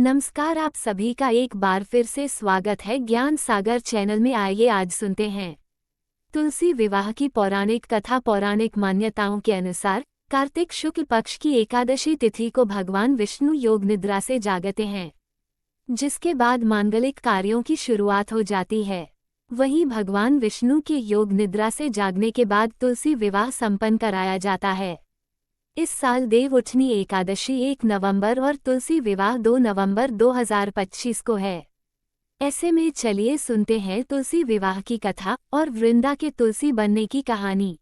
नमस्कार, आप सभी का एक बार फिर से स्वागत है ज्ञान सागर चैनल में। आइए आज सुनते हैं तुलसी विवाह की पौराणिक कथा। पौराणिक मान्यताओं के अनुसार कार्तिक शुक्ल पक्ष की एकादशी तिथि को भगवान विष्णु योग निद्रा से जागते हैं, जिसके बाद मांगलिक कार्यों की शुरुआत हो जाती है। वहीं भगवान विष्णु के योग निद्रा से जागने के बाद तुलसी विवाह संपन्न कराया जाता है। इस साल देव उठनी एकादशी 1 नवंबर और तुलसी विवाह 2 नवंबर 2025 को है। ऐसे में चलिए सुनते हैं तुलसी विवाह की कथा और वृंदा के तुलसी बनने की कहानी।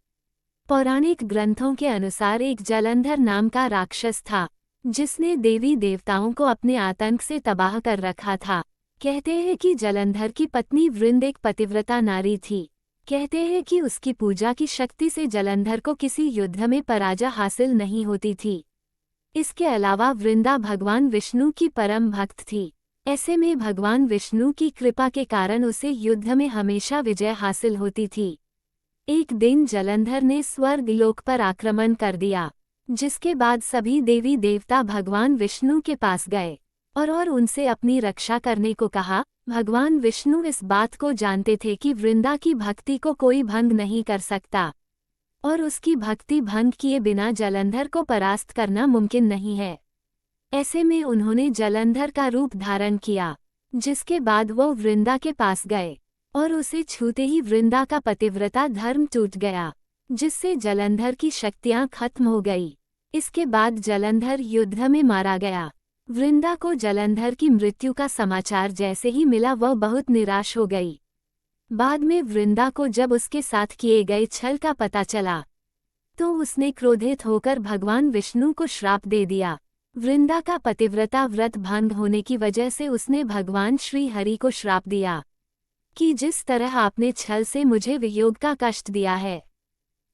पौराणिक ग्रंथों के अनुसार एक जलंधर नाम का राक्षस था, जिसने देवी देवताओं को अपने आतंक से तबाह कर रखा था। कहते हैं कि जलंधर की पत्नी वृंद एक पतिव्रता नारी थी। कहते हैं कि उसकी पूजा की शक्ति से जलंधर को किसी युद्ध में पराजय हासिल नहीं होती थी। इसके अलावा वृंदा भगवान विष्णु की परम भक्त थी। ऐसे में भगवान विष्णु की कृपा के कारण उसे युद्ध में हमेशा विजय हासिल होती थी। एक दिन जलंधर ने स्वर्ग लोक पर आक्रमण कर दिया, जिसके बाद सभी देवी देवता भगवान विष्णु के पास गए और उनसे अपनी रक्षा करने को कहा। भगवान विष्णु इस बात को जानते थे कि वृंदा की भक्ति को कोई भंग नहीं कर सकता और उसकी भक्ति भंग किए बिना जलंधर को परास्त करना मुमकिन नहीं है। ऐसे में उन्होंने जलंधर का रूप धारण किया, जिसके बाद वो वृंदा के पास गए और उसे छूते ही वृंदा का पतिव्रता धर्म टूट गया, जिससे जलंधर की शक्तियां खत्म हो गई। इसके बाद जलंधर युद्ध में मारा गया। वृंदा को जलंधर की मृत्यु का समाचार जैसे ही मिला वह बहुत निराश हो गई। बाद में वृंदा को जब उसके साथ किए गए छल का पता चला तो उसने क्रोधित होकर भगवान विष्णु को श्राप दे दिया। वृंदा का पतिव्रता व्रत भंग होने की वजह से उसने भगवान श्री हरि को श्राप दिया कि जिस तरह आपने छल से मुझे वियोग का कष्ट दिया है,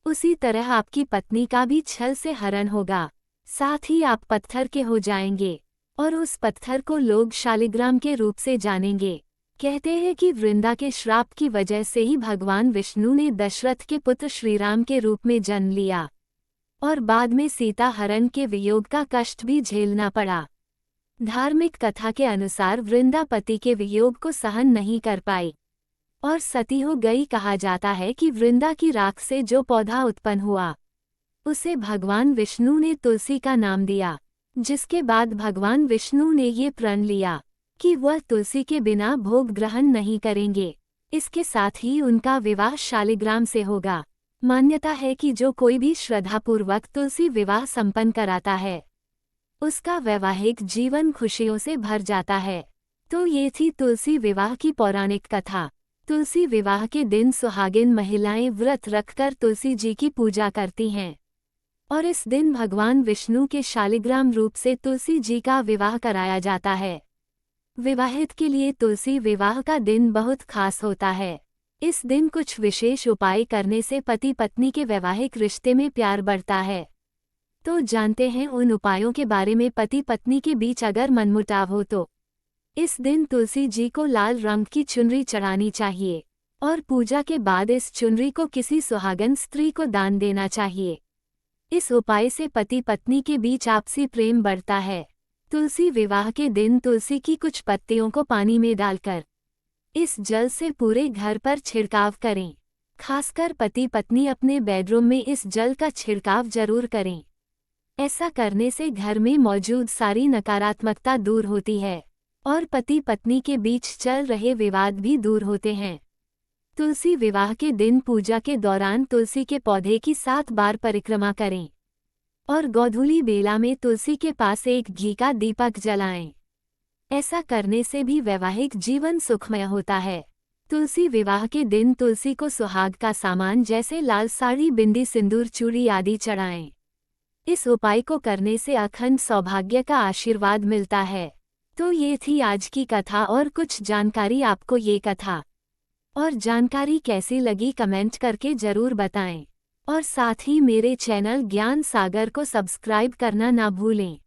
उसी तरह आपकी पत्नी का भी छल से हरण होगा। साथ ही आप पत्थर के हो जाएंगे और उस पत्थर को लोग शालिग्राम के रूप से जानेंगे। कहते हैं कि वृंदा के श्राप की वजह से ही भगवान विष्णु ने दशरथ के पुत्र श्रीराम के रूप में जन्म लिया और बाद में सीता हरण के वियोग का कष्ट भी झेलना पड़ा। धार्मिक कथा के अनुसार वृंदा पति के वियोग को सहन नहीं कर पाई और सती हो गई। कहा जाता है कि वृंदा की राख से जो पौधा उत्पन्न हुआ उसे भगवान विष्णु ने तुलसी का नाम दिया, जिसके बाद भगवान विष्णु ने ये प्रण लिया कि वह तुलसी के बिना भोग ग्रहण नहीं करेंगे। इसके साथ ही उनका विवाह शालिग्राम से होगा। मान्यता है कि जो कोई भी श्रद्धापूर्वक तुलसी विवाह संपन्न कराता है, उसका वैवाहिक जीवन खुशियों से भर जाता है। तो ये थी तुलसी विवाह की पौराणिक कथा। तुलसी विवाह के दिन सुहागिन महिलाएं व्रत रखकर तुलसी जी की पूजा करती हैं और इस दिन भगवान विष्णु के शालिग्राम रूप से तुलसी जी का विवाह कराया जाता है। विवाहित के लिए तुलसी विवाह का दिन बहुत खास होता है। इस दिन कुछ विशेष उपाय करने से पति पत्नी के वैवाहिक रिश्ते में प्यार बढ़ता है। तो जानते हैं उन उपायों के बारे में। पति पत्नी के बीच अगर मनमुटाव हो तो इस दिन तुलसी जी को लाल रंग की चुनरी चढ़ानी चाहिए और पूजा के बाद इस चुनरी को किसी सुहागन स्त्री को दान देना चाहिए। इस उपाय से पति पत्नी के बीच आपसी प्रेम बढ़ता है। तुलसी विवाह के दिन तुलसी की कुछ पत्तियों को पानी में डालकर इस जल से पूरे घर पर छिड़काव करें। खासकर पति पत्नी अपने बेडरूम में इस जल का छिड़काव जरूर करें। ऐसा करने से घर में मौजूद सारी नकारात्मकता दूर होती है और पति पत्नी के बीच चल रहे विवाद भी दूर होते हैं। तुलसी विवाह के दिन पूजा के दौरान तुलसी के पौधे की 7 बार परिक्रमा करें और गोधूली बेला में तुलसी के पास एक घी का दीपक जलाएं। ऐसा करने से भी वैवाहिक जीवन सुखमय होता है। तुलसी विवाह के दिन तुलसी को सुहाग का सामान जैसे लाल साड़ी, बिंदी, सिंदूर, चूड़ी आदि चढ़ाएं। इस उपाय को करने से अखंड सौभाग्य का आशीर्वाद मिलता है। तो ये थी आज की कथा और कुछ जानकारी। आपको ये कथा और जानकारी कैसी लगी कमेंट करके जरूर बताएं और साथ ही मेरे चैनल ज्ञान सागर को सब्सक्राइब करना ना भूलें।